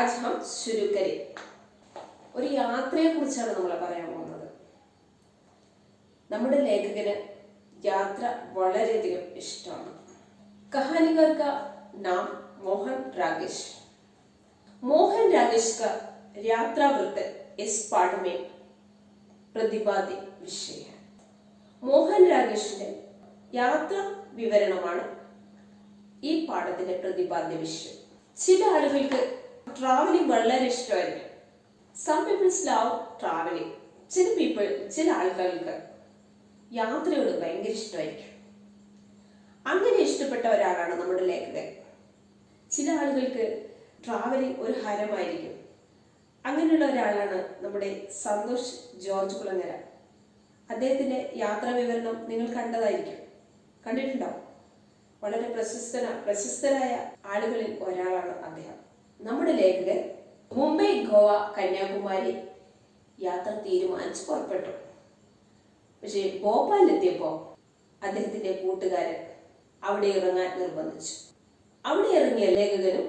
आज हम शुरू करें ഒരു യാത്രയെക്കുറിച്ചാണ് നമ്മൾ പറയാൻ പോകുന്നത്. നമ്മുടെ ലേഖകന് യാത്ര വളരെയധികം ഇഷ്ടമാണ്. कहानीकार का नाम मोहन रागेश. मोहन रागेश का यात्रा वृत्त इस पाठ में പ്രതിപാദ്യ വിഷയ. മോഹൻ രാഗേഷിന്റെ യാത്ര വിവരണമാണ് ഈ പാഠത്തിന്റെ പ്രതിപാദ്യ വിഷയം. ചില ആളുകൾക്ക് ട്രാവലിംഗ് വളരെ ഇഷ്ടമായിരിക്കും. Some people love traveling. ചില ആളുകൾക്ക് യാത്രയോട് ഭയങ്കര ഇഷ്ടമായിരിക്കും. അങ്ങനെ ഇഷ്ടപ്പെട്ട ഒരാളാണ് നമ്മുടെ ലേഖകൻ. ചില ആളുകൾക്ക് ട്രാവലിംഗ് ഒരു ഹരമായിരിക്കും. അങ്ങനെയുള്ള ഒരാളാണ് നമ്മുടെ സന്തോഷ് ജോർജ് കുളങ്ങര. അദ്ദേഹത്തിന്റെ യാത്രാ വിവരണം നിങ്ങൾ കണ്ടിട്ടുണ്ടാവും. വളരെ പ്രശസ്തരായ ആളുകളിൽ ഒരാളാണ് അദ്ദേഹം. നമ്മുടെ ലേഖകൻ മുംബൈ, ഗോവ, കന്യാകുമാരി യാത്ര തീരുമാനിച്ച് പുറപ്പെട്ടു. പക്ഷേ ഭോപ്പാലിലെത്തിയപ്പോൾ അദ്ദേഹത്തിന്റെ കൂട്ടുകാരൻ അവിടെ ഇറങ്ങാൻ നിർബന്ധിച്ചു. അവിടെ ഇറങ്ങിയ ലേഖകനും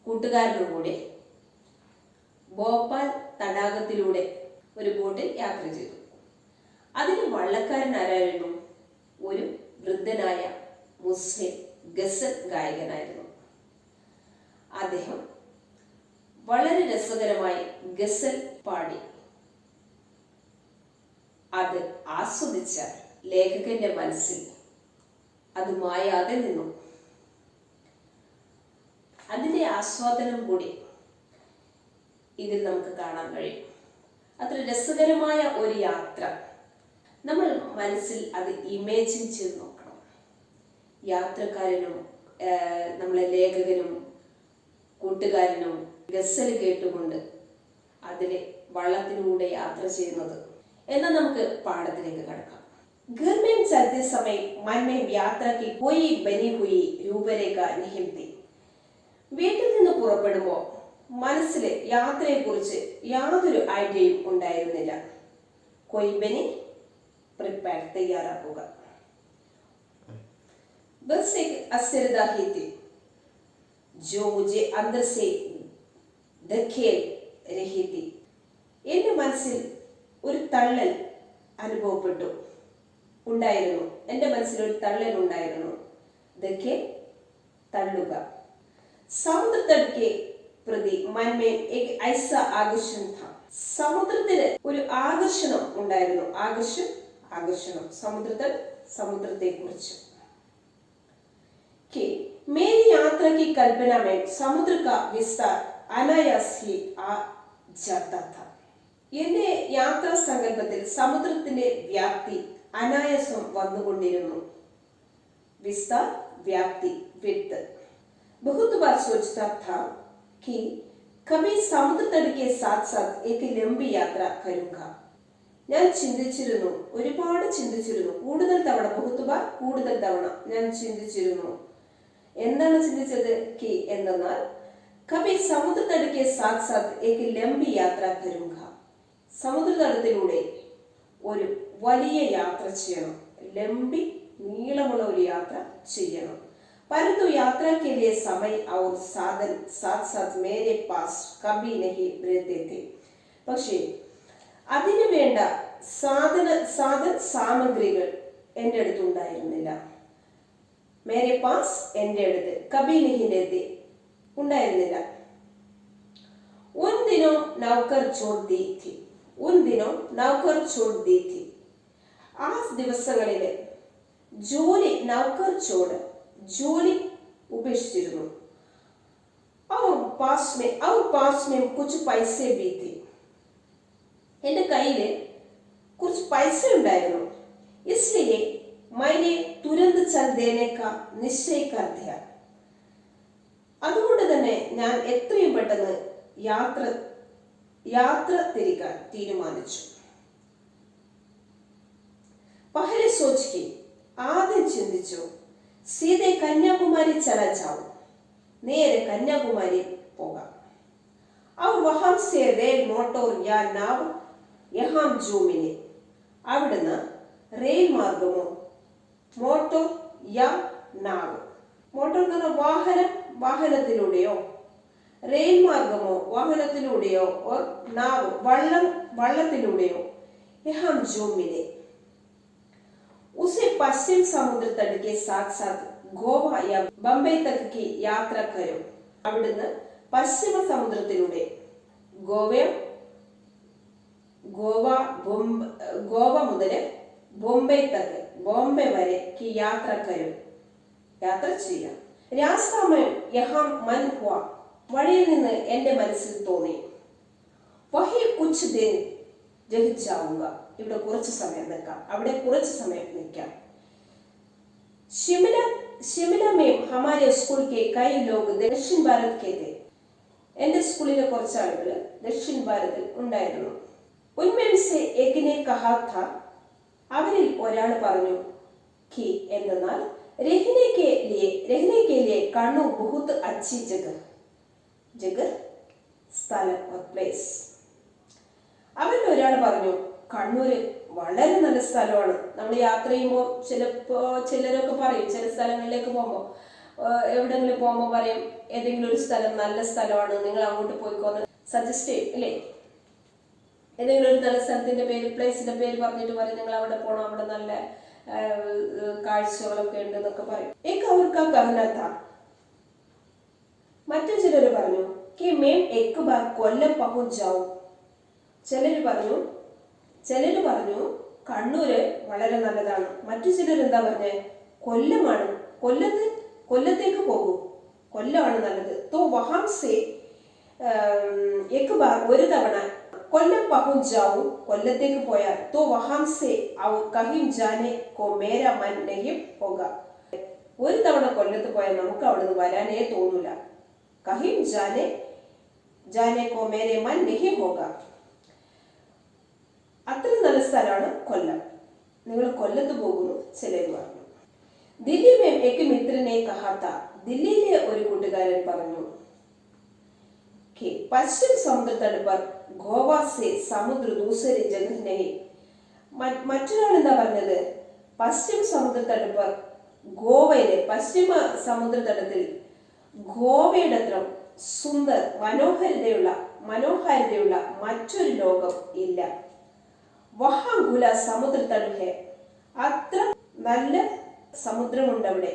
കൂട്ടുകാരനും കൂടി ഭോപ്പാൽ തടാകത്തിലൂടെ ഒരു ബോട്ടിൽ യാത്ര ചെയ്തു. അതിന് വള്ളക്കാരൻ ആരായിരുന്നു? ഒരു വൃദ്ധനായ മുസ്ലിം ഗസൽ ഗായകനായിരുന്നു. അദ്ദേഹം വളരെ രസകരമായി ഗസൽ പാടി. അത് ആസ്വദിച്ച ലേഖകന്റെ മനസ്സിൽ അത് മായാതെ നിന്നു. അതിന്റെ ആസ്വാദനം കൂടി ഇതിൽ നമുക്ക് കാണാൻ കഴിയും. അത്ര രസകരമായ ഒരു യാത്ര നമ്മൾ മനസ്സിൽ അത് ഇമേജിൻ ചെയ്ത് നോക്കണം. യാത്രക്കാരനും നമ്മളെ ലേഖകനും കൂട്ടുകാരനും ഗസൽ കേട്ടുകൊണ്ട് അതിലെ വള്ളത്തിലൂടെ യാത്ര ചെയ്യുന്നത്. എന്നാൽ നമുക്ക് പാഠത്തിലേക്ക് കടക്കാം. घर में चलते समय मन में यात्रा की कोई बनी हुई रूपरेखा नहीं थी. വീട്ടിൽ നിന്ന് പുറപ്പെടുമ്പോൾ മനസ്സിൽ യാത്രയെക്കുറിച്ച് യാതൊരു ഐഡിയയും ഉണ്ടായിരുന്നില്ല. कोई बनी प्रिपेयर തയ്യാറാക്കുക. बस एक अस्थिरता ही थी जो मुझे अंदर से धकेल रही थी. എന്റെ മനസ്സിൽ ഒരു തള്ളൽ അനുഭവപ്പെട്ടു ഉണ്ടായിരുന്നു. എൻ്റെ മനസ്സിൽ ഒരു തള്ളൽ ഉണ്ടായിരുന്നു. ഇതൊക്കെ തള്ളുക. സമുദ്രതട के प्रति मन में एक ऐसा आकर्षण था. സമുദ്രത്തിന് ഒരു ആകർഷണം ഉണ്ടായിരുന്നു. ആകർഷണം സമുദ്രത്തെ കുറിച്ച്. कि मेरी यात्रा की कल्पना में समुद्र का विस्तार अनायास ही आ जाता था. എന്റെ യാത്രാ സങ്കല്പത്തിൽ സമുദ്രത്തിന്റെ വ്യാപ്തി അനായാസം വന്നുകൊണ്ടിരുന്നു. विस्तार व्याप्ति विद. बहुत बार सोचता था कि कभी समुद्र तट के साथ साथ एक लंबी यात्रा करूंगा. ഞാൻ ചിന്തിച്ചിരുന്നു, ഒരുപാട് ചിന്തിച്ചിരുന്നു. കൂടുതൽ തവണ ഞാൻ ചിന്തിച്ചിരുന്നു. എന്താണ് ചിന്തിച്ചത്? कि എന്നാൽ कभी समुद्र तट के साथ साथ एक लंबी यात्रा करूंगा. സമുദ്രതടത്തിലൂടെ ഒരു വലിയ യാത്ര ചെയ്യണം. ലംബി നീളമുള്ള ഒരു യാത്ര ചെയ്യണം. परंतु यात्रा के लिए समय और साधन साथ साथ मेरे पास कभी नहीं रहते थे. പക്ഷേ അതിനു വേണ്ട സാധന സാമഗ്രികൾ എൻ്റെ അടുത്ത് ഉണ്ടായിരുന്നില്ല. മേരെ പാസ് എൻ്റെ അടുത്ത് കബി നഹി രഹത്തെ ഉണ്ടായിരുന്നില്ല. उन दिनों नौकर छोड़ दी थी. ആ ദിവസങ്ങളിലെ ജോലി ഉപേക്ഷിച്ചിരുന്നു. और पास में कुछ पैसे भी थे. എൻ്റെ കയ്യിൽ കുറച്ച് പൈസ ഉണ്ടായിരുന്നു. इसलिए मैंने तुरंत चल देने का निश्चय कर दिया. അതുകൊണ്ട് തന്നെ ഞാൻ എത്രയും പെട്ടെന്ന് യാത്ര തിരിക്കാൻ തീരുമാനിച്ചു. पहले सोच के ആദ്യം ചിന്തിച്ചു. सीधे कन्याकुमारी चला जाओ. നേരെ കന്യാകുമാരി പോകാം. और वहां से रेल मोटर या नाव यहाँ जो मिले. അവിടുന്ന് റെയിൽ മാർഗമോ മോട്ടോർ യാ നാവ്. മോട്ടോർ എന്ന് പറഞ്ഞാൽ വാഹനത്തിലൂടെയോ റെയിൽ മാർഗമോ വാഹനത്തിലൂടെയോ ഓർ നാവ് വള്ളത്തിലൂടെയോ യഹാം जो मिले उसे पश्चिम समुद्र तट के साथ साथ ഗോവ या ബംബൈ तक की യാത്ര करो. അവിടുന്ന് പശ്ചിമ സമുദ്രത്തിലൂടെ ഗോവ മുതൽ ബോംബെ തക്ക് ബോംബെ വരെ की യാത്ര करो. യാത്ര ചെയ്യാം. രാസ്താമൻ യഹാം മൻ ഹുവ വഴിയിൽ നിന്ന് എന്റെ മനസ്സിൽ തോന്നി. വഹി കുച്ച് ദിൻ രഹ് ജാഊംഗ ഇവിടെ കുറച്ച് സമയം നിൽക്കാം, അവിടെ കുറച്ച് സമയം നിൽക്കാം. शिमला में हमारे स्कूल के कई लोग दक्षिण भारत के थे. എന്റെ സ്കൂളിലെ കുറച്ച് ആളുകൾ ദക്ഷിൺ ഭാരതിൽ ഉണ്ടായിരുന്നു. उनमें से एक ने कहा था അവരിൽ ഒരാൾ പറഞ്ഞു कि എന്നാൽ रहने के लिए कन्नूर बहुत अच्छी जगह സ്ഥലം or place. അവരിൽ ഒരാൾ പറഞ്ഞു കണ്ണൂര് വളരെ നല്ല സ്ഥലമാണ്. നമ്മൾ യാത്ര ചെയ്യുമ്പോൾ ചിലരൊക്കെ പറയും, ചില സ്ഥലങ്ങളിലേക്ക് പോകുമ്പോൾ എവിടെങ്കിലും പോകുമ്പോൾ പറയും ഏതെങ്കിലും ഒരു സ്ഥലം നല്ല സ്ഥലമാണ്, നിങ്ങൾ അങ്ങോട്ട് പോയിക്കോന്ന് സജസ്റ്റ് ചെയ്യും അല്ലേ. ഏതെങ്കിലും ഒരു നല്ല സ്ഥലത്തിന്റെ പേര്, പ്ലേസിന്റെ പേര് പറഞ്ഞിട്ട് പറയും നിങ്ങൾ അവിടെ പോകണം, അവിടെ നല്ല കാഴ്ചകളൊക്കെ ഉണ്ട് എന്നൊക്കെ പറയും. അവർക്ക് കഹനത്ത. മറ്റു ചിലർ പറഞ്ഞു कि मैं एक बार കൊല്ലം पहुंच जाऊं. ചിലര് പറഞ്ഞു കണ്ണൂര് വളരെ നല്ലതാണ്. മറ്റു ചിലർ എന്താ പറഞ്ഞേ, കൊല്ലമാണ്, കൊല്ലത്തേക്ക് പോകൂ, കൊല്ലമാണ് നല്ലത്. तो वहां से एक बार ഒരു തവണ കൊല്ലം पहुंच जाऊं കൊല്ലത്തേക്ക് പോയാൽ तो वहां से और कहीं जाने को मेरा मन नहीं होगा. ഒരു തവണ കൊല്ലത്ത് പോയാൽ നമുക്ക് അവിടുന്ന് വരാനേ തോന്നൂല. कहीं जाने को मेरे मन नहीं होगा. അത്ര നല്ല സ്ഥലമാണ് കൊല്ലം, നിങ്ങൾ കൊല്ലത്ത് പോകുന്നു ചിലർ പറഞ്ഞു. ദില്ലി में एक मित्र ने कहा था. ദില്ലിയിലെ ഒരു കൂട്ടുകാരൻ പറഞ്ഞു कि पश्चिम समुद्र तट पर गोवा से समुद्र दूसरी जगह नहीं. മറ്റൊരാൾ എന്താ പറഞ്ഞത്, പശ്ചിമ സമുദ്ര തട്ട് पर ഗോവയിലെ പശ്ചിമ സമുദ്ര തടത്തിൽ ഗോവയുടെ അത്ര സുന്ദർ മനോഹാരിതയുള്ള മറ്റൊരു ലോകം ഇല്ല. വഹാങ്കുല സമുദ്ര തടുഹെ അത്ര നല്ല സമുദ്രമുണ്ട് അവിടെ.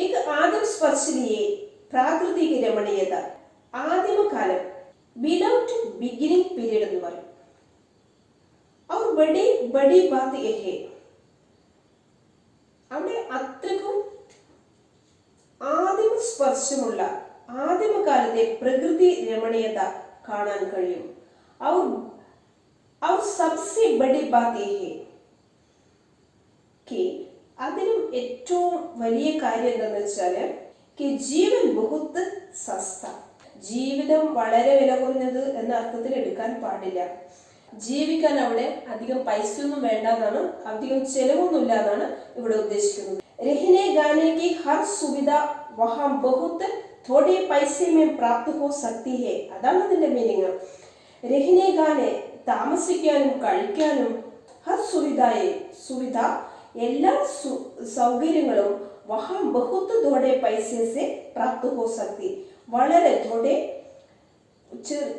एक आदिम स्पर्शनीय പ്രാകൃതിക രമണീയത, ആദിമകാലം, വിതൗട്ട് ബിഗിനിങ് പീരീഡ് എന്ന് പറയും. और बड़ी बात यह है അവിടെ അത്രക്കും ആദിമ സ്പർശമുള്ള ആദിമകാലത്തെ പ്രകൃതി രമണീയത കാണാൻ കഴിയും. और सबसे बड़ी बात यह है कि അതിനും ഏറ്റവും വലിയ കാര്യം എന്താണെന്ന് വെച്ചാൽ कि ജീവൻ बहुत सस्ता. ജീവിതം വളരെ വില കുറഞ്ഞത് എന്ന അർത്ഥത്തിൽ എടുക്കാൻ പാടില്ല. ജീവിക്കാൻ അവിടെ അധികം പൈസയൊന്നും വേണ്ടെന്നാണ്, അധികം ചെലവൊന്നുമില്ല എന്നാണ് ഇവിടെ ഉദ്ദേശിക്കുന്നത്. रहने गाने की हर सुविधा वहां बहुत थोड़े पैसे में प्राप्त हो सकती है. അതാണ് അതിന്റെ മീനിങ്. रहने गाने താമസിക്കാനും കഴിക്കാനും, ഹർ സുവിധ എല്ലാ സൗകര്യങ്ങളും വഹാം ബഹുത്ത് ഥോഡെ പൈസേ സെ പ്രാപ്ത് ഹോ സക്തി. വളരെ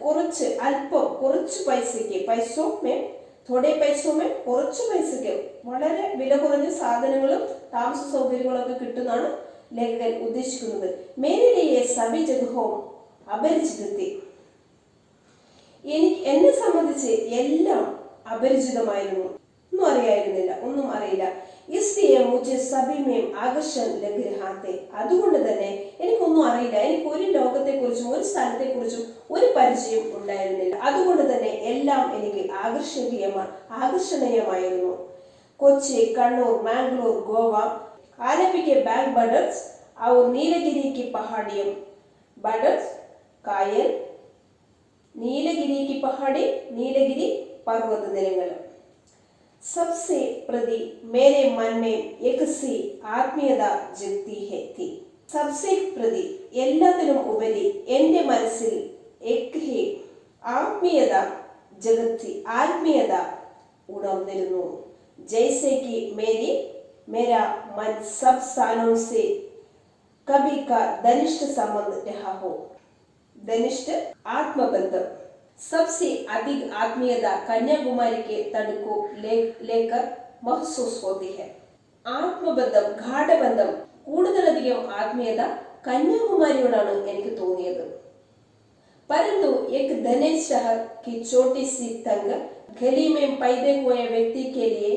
കുറച്ച് അല്പം കുറച്ച് പൈസയ്ക്ക് കുറച്ച് പൈസയ്ക്ക് വളരെ വില കുറഞ്ഞ സാധനങ്ങളും താമസ സൗകര്യങ്ങളൊക്കെ കിട്ടുന്നതാണ് ലേഖകൻ ഉദ്ദേശിക്കുന്നത്. മേരിയെ സബി ജഗഹോം അപരിചിതത്തെ. എന്നെ സംബന്ധിച്ച് എല്ലാം അപരിചിതമായിരുന്നു, ഒന്നും അറിയില്ല. इसलिए मुझे सभी में आकर्षण लग रहा था. അതുകൊണ്ട് തന്നെ എനിക്കൊന്നും അറിയില്ല, എനിക്ക് ഒരു ലോകത്തെക്കുറിച്ചും ഒരു സ്ഥലത്തെക്കുറിച്ചും ഒരു പരിചയം ഉണ്ടായിരുന്നില്ല. അതുകൊണ്ട് തന്നെ എല്ലാം എനിക്ക് ആകർഷണീയമായിരുന്നു. കൊച്ചി, കണ്ണൂർ, മാംഗ്ലൂർ, ഗോവ, ആലപ്പി के बैक बॉर्डर्स और नीलगिरी की पहाड़ियों. बॉर्डर्स കായൽ, നീലഗിരി की पहाड़ी നീലഗിരി पर्वत നിരകൾ. सबसे प्रति मेरे मन में एक सी आत्मीयता जगती है थी. सबसे प्रति എല്ലാത്തിനും ഉപരി എൻ്റെ മനസ്സിൽ एक ही ആത്മീയത ഉണർന്നിരുന്നു. जैसे कि मेरा मन सब स्थानों से कभी का घनिष्ठ संबंध रहा हो. धनिष्ठ आत्मबंधम सबसे अधिक आत्मीयता कन्याकुमारी के तट को लेकर महसूस होती है. ആത്മബന്ധം, ഗാഠബന്ധം, കൂടുതലധികം ആത്മീയത കന്യാകുമാരിയോടാണ് എനിക്ക് തോന്നിയത്. परंतु एक धनेश शहर की छोटी सी तंग गली में पैदा हुए व्यक्ति के लिए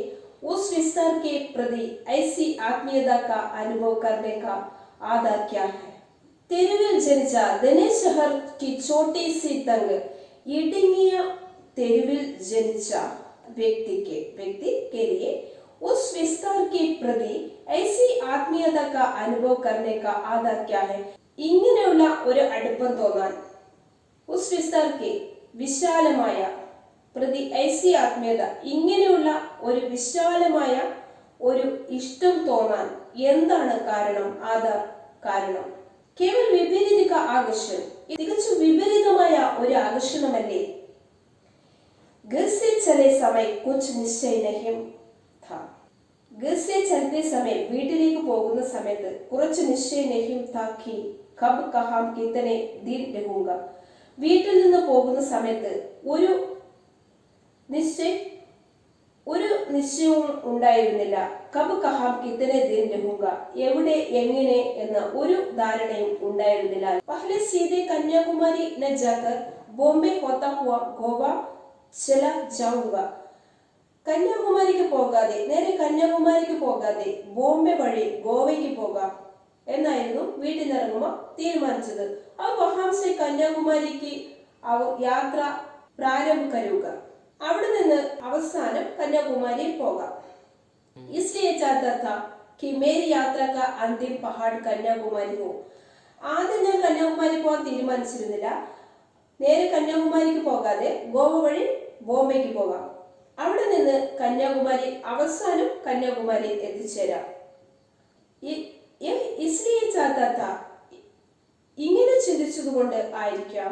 उस विस्तार के प्रति ऐसी आत्मीयता का अनुभव करने का आधार क्या है? തെരുവിൽ ജനിച്ച ധനേഷ് ഷഹർ की छोटी सी तंग ഇടുങ്ങിയ തെരുവിൽ ജനിച്ച व्यक्ति के लिए उस विस्तार के प्रति ऐसी आत्मीयता का अनुभव करने का आधार क्या है? ഇങ്ങനെയുള്ള ഒരു അടുപ്പം തോന്നാൻ ഉസ് വിസ്താർക്കെ വിശാലമായ പ്രതി ഐസി ആത്മീയത, ഇങ്ങനെയുള്ള ഒരു വിശാലമായ ഒരു ഇഷ്ടം തോന്നാൻ എന്താണ് കാരണം? ആധാർ കാരണം കേവൽ വിപരീത ആകർഷണം, തികച്ചും വിപരീതമായ ഒരു ആകർഷണമല്ലേ? ഗർസെ ചലേ സമയ കുച്ച് നിശ്ചയ നഹീം ഥാ. ഗർസെ ചലത്തെ സമയ വീട്ടിലേക്ക് പോകുന്ന സമയത്ത് കുറച്ച് നിശ്ചയ നഹീം താ കി കബ് കഹാം കിത്തനെ ദിൻ രഹൂംഗ. വീട്ടിൽ നിന്ന് പോകുന്ന സമയത്ത് ഒരു നിശ്ചയവും ഉണ്ടായിരുന്നില്ല. കബ് കഹാം കിത്തനെ ദിൻ രഹൂംഗ, എവിടെ എങ്ങനെ എന്ന ഒരു ധാരണയും ഉണ്ടായിരുന്നില്ല. പഹലെ സീധെ കന്യാകുമാരി ന ജാകർ ബോംബെ ഹോത്താ ഹുവ ഗോവ ചല ജാഊംഗ. കന്യാകുമാരിക്ക് പോകാതെ, നേരെ കന്യാകുമാരിക്ക് പോകാതെ ബോംബെ വഴി ഗോവയ്ക്ക് പോകാം എന്നായിരുന്നു വീട്ടിൽ നിന്നിറങ്ങുമ്പോൾ തീരുമാനിച്ചത്. ആ വഹാം സെ കന്യാകുമാരിക്ക് യാത്ര പ്രാരംഭ കരുക, അവിടെ നിന്ന് അവസാനം കന്യാകുമാരിയിൽ പോകാം. इसलिए चाहता था कि मेरी यात्रा का अंतिम पहाड़ कन्याकुमारी हो. ആദ്യം ഞാൻ കന്യാകുമാരി പോകാൻ തീരുമാനിച്ചിരുന്നില്ല. നേരെ കന്യാകുമാരിക്ക് പോകാതെ ഗോവ വഴി ബോംബെക്ക് പോകാം, അവിടെ നിന്ന് കന്യാകുമാരി അവസാനം കന്യാകുമാരിയിൽ എത്തിച്ചേരാം. इसलिए चाहता था, ഇങ്ങനെ ചിന്തിച്ചതുകൊണ്ട് ആയിരിക്കാം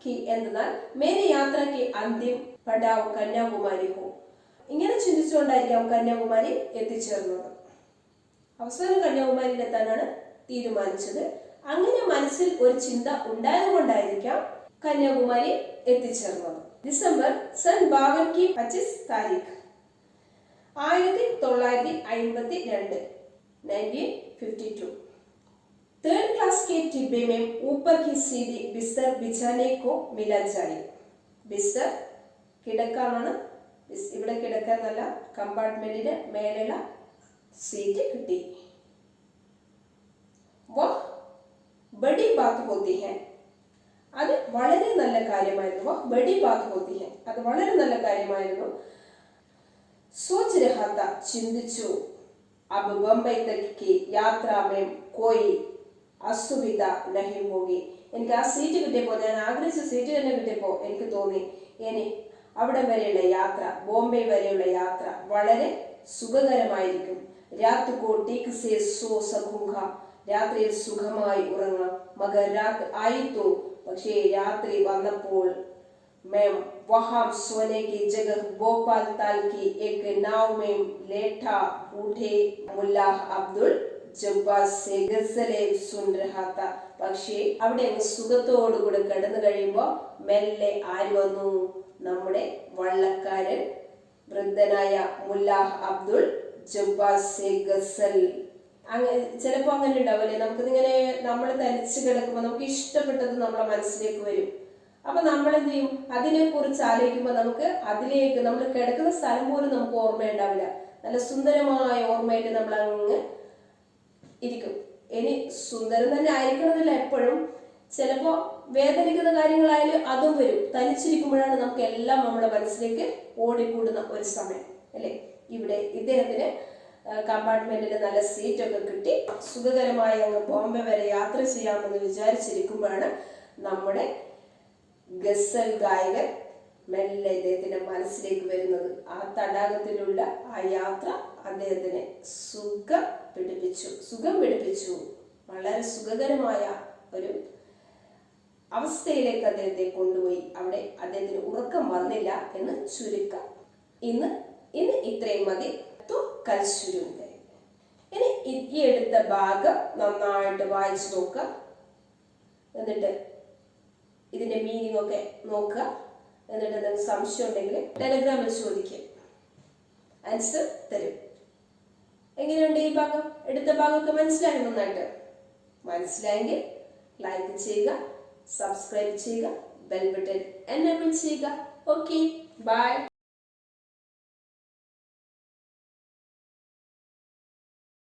कि എന്നാൽ മേരി യാത്രയ്ക്ക് അന്തിം പടാവ് കന്യാകുമാരി ഹോ, ഇങ്ങനെ ചിന്തിച്ചുകൊണ്ടായിരിക്കാം കന്യാകുമാരി എത്തിച്ചേർന്നത്. അവസാനം കന്യാകുമാരിയിൽ എത്താനാണ് തീരുമാനിച്ചത്. അങ്ങനെ മനസ്സിൽ ഒരു ചിന്ത ഉണ്ടായതുകൊണ്ടായിരിക്കാം കന്യാകുമാരി എത്തിച്ചേർന്നത്. ഡിസംബർ സൻ 25 താരീഖ് 1952 1952. थर्ड क्लास के डिब्बे में ऊपर की सीधी बिस्तर बिछाने को मिला जाए. बिस्तर കിടക്കാനാണ്, ഇവിടെ കിടക്കാന്നല്ല, കമ്പാർട്ട്മെന്റിന് മേലുള്ള സീറ്റ് കിട്ടി. വഹ് ബഡി ബാത്ത് ഹോത്തി ഹൈ, അത് വളരെ നല്ല കാര്യമായിരുന്നു. വഹ് ബഡി ബാത്ത് ഹോത്തി ഹൈ, അത് വളരെ നല്ല കാര്യമായിരുന്നു. സോച്ച് രഹാ താ, ചിന്തിച്ചു. अब बम्बई तक की यात्रा में कोई असुविधा नहीं होगी. എനിക്ക് ആ സീറ്റ് കിട്ടിയപ്പോൾ, ഞാൻ ആഗ്രഹിച്ച സീറ്റ് തന്നെ കിട്ടിയപ്പോൾ എനിക്ക് തോന്നി ഇനി അവിടെ വരെയുള്ള യാത്ര, ബോംബെ വരെയുള്ള യാത്ര വളരെ സുഖകരമായിരിക്കും. രാത് കോ ടീക് സേ സോ സകൂംഗ, രാത്രിയിൽ സുഖമായി ഉറങ്ങാം. മഗർ രാത് ആയി തോ, പക്ഷേ രാത്രി വന്നപ്പോൾ मैं वहां सोने की जगह भोपाल ताल की एक नाव में लेटा उठे मुल्ला अब्दुल जब्बास से गजले सुन रहा था. പക്ഷേ അവിടെ സുഖത്തോടുകൂടെ കിടന്നു കഴിയുമ്പോൾ മെല്ലെ ആര് വന്നു? നമ്മുടെ വള്ളക്കാരൻ വൃദ്ധനായ മുല്ലാ അബ്ദുൽ ജബ്ബാസ് സെ ഗസൽ. ചിലപ്പോൾ അങ്ങനെ ഉണ്ടാവില്ലേ, നമുക്കിങ്ങനെ നമ്മൾ തനിച്ച് കിടക്കുമ്പോൾ നമുക്ക് ഇഷ്ടപ്പെട്ടത് നമ്മളെ മനസ്സിലേക്ക് വരും. അപ്പൊ നമ്മൾ എന്ത് ചെയ്യും? അതിനെ കുറിച്ച് ആലോചിക്കുമ്പോൾ നമുക്ക് അതിലേക്ക്, നമ്മൾ കിടക്കുന്ന സ്ഥലം പോലും നമുക്ക് ഓർമ്മയുണ്ടാവില്ല. നല്ല സുന്ദരമായ ഓർമ്മയായിട്ട് നമ്മൾ അങ്ങ് ഇരിക്കും. ഇനി സുന്ദരം തന്നെ ആയിരിക്കണമെന്നില്ല എപ്പോഴും. ചിലപ്പോൾ വേദനിക്കുന്ന കാര്യങ്ങളായാലും അതും വരും. തനിച്ചിരിക്കുമ്പോഴാണ് നമുക്ക് എല്ലാം നമ്മുടെ മനസ്സിലേക്ക് ഓടിക്കൂടുന്ന ഒരു സമയം അല്ലേ. ഇവിടെ ഇദ്ദേഹത്തിന് കമ്പാർട്ട്മെന്റിന് നല്ല സീറ്റൊക്കെ കിട്ടി സുഖകരമായി അങ്ങ് ബോംബെ വരെ യാത്ര ചെയ്യാമെന്ന് വിചാരിച്ചിരിക്കുമ്പോഴാണ് നമ്മുടെ ഗസൽ ഗായകൻ മെല്ലെ ഇദ്ദേഹത്തിന്റെ മനസ്സിലേക്ക് വരുന്നത്. ആ തടാകത്തിലുള്ള ആ യാത്ര അദ്ദേഹത്തിന് സുഖം പിടിപ്പിച്ചു. വളരെ സുഖകരമായ ഒരു അവസ്ഥയിലേക്ക് അദ്ദേഹത്തെ കൊണ്ടുപോയി. അവിടെ അദ്ദേഹത്തിന് ഉറക്കം വന്നില്ല എന്ന് ചുരുക്കം. ഇന്ന് ഇത്രയും മതി. കൽശുരുങ്ക. ഇനി ഈ എടുത്ത ഭാഗം നന്നായിട്ട് വായിച്ചു നോക്കുക. എന്നിട്ട് ഇതിന്റെ മീനിങ് ഒക്കെ നോക്കുക. എന്നിട്ട് എന്തെങ്കിലും സംശയം ഉണ്ടെങ്കിൽ ടെലഗ്രാമിൽ ചോദിക്കുക, ആൻസർ തരും. എങ്ങനെയുണ്ട് ഈ ഭാഗം? എടുത്ത ഭാഗമൊക്കെ മനസ്സിലായി? നന്നായിട്ട് മനസ്സിലായെങ്കിൽ ലൈക്ക് ചെയ്യുക, സബ്സ്ക്രൈബ് ചെയ്യുക, ബെൽ ബട്ടൺ എനേബിൾ ചെയ്യുക. Okay, by.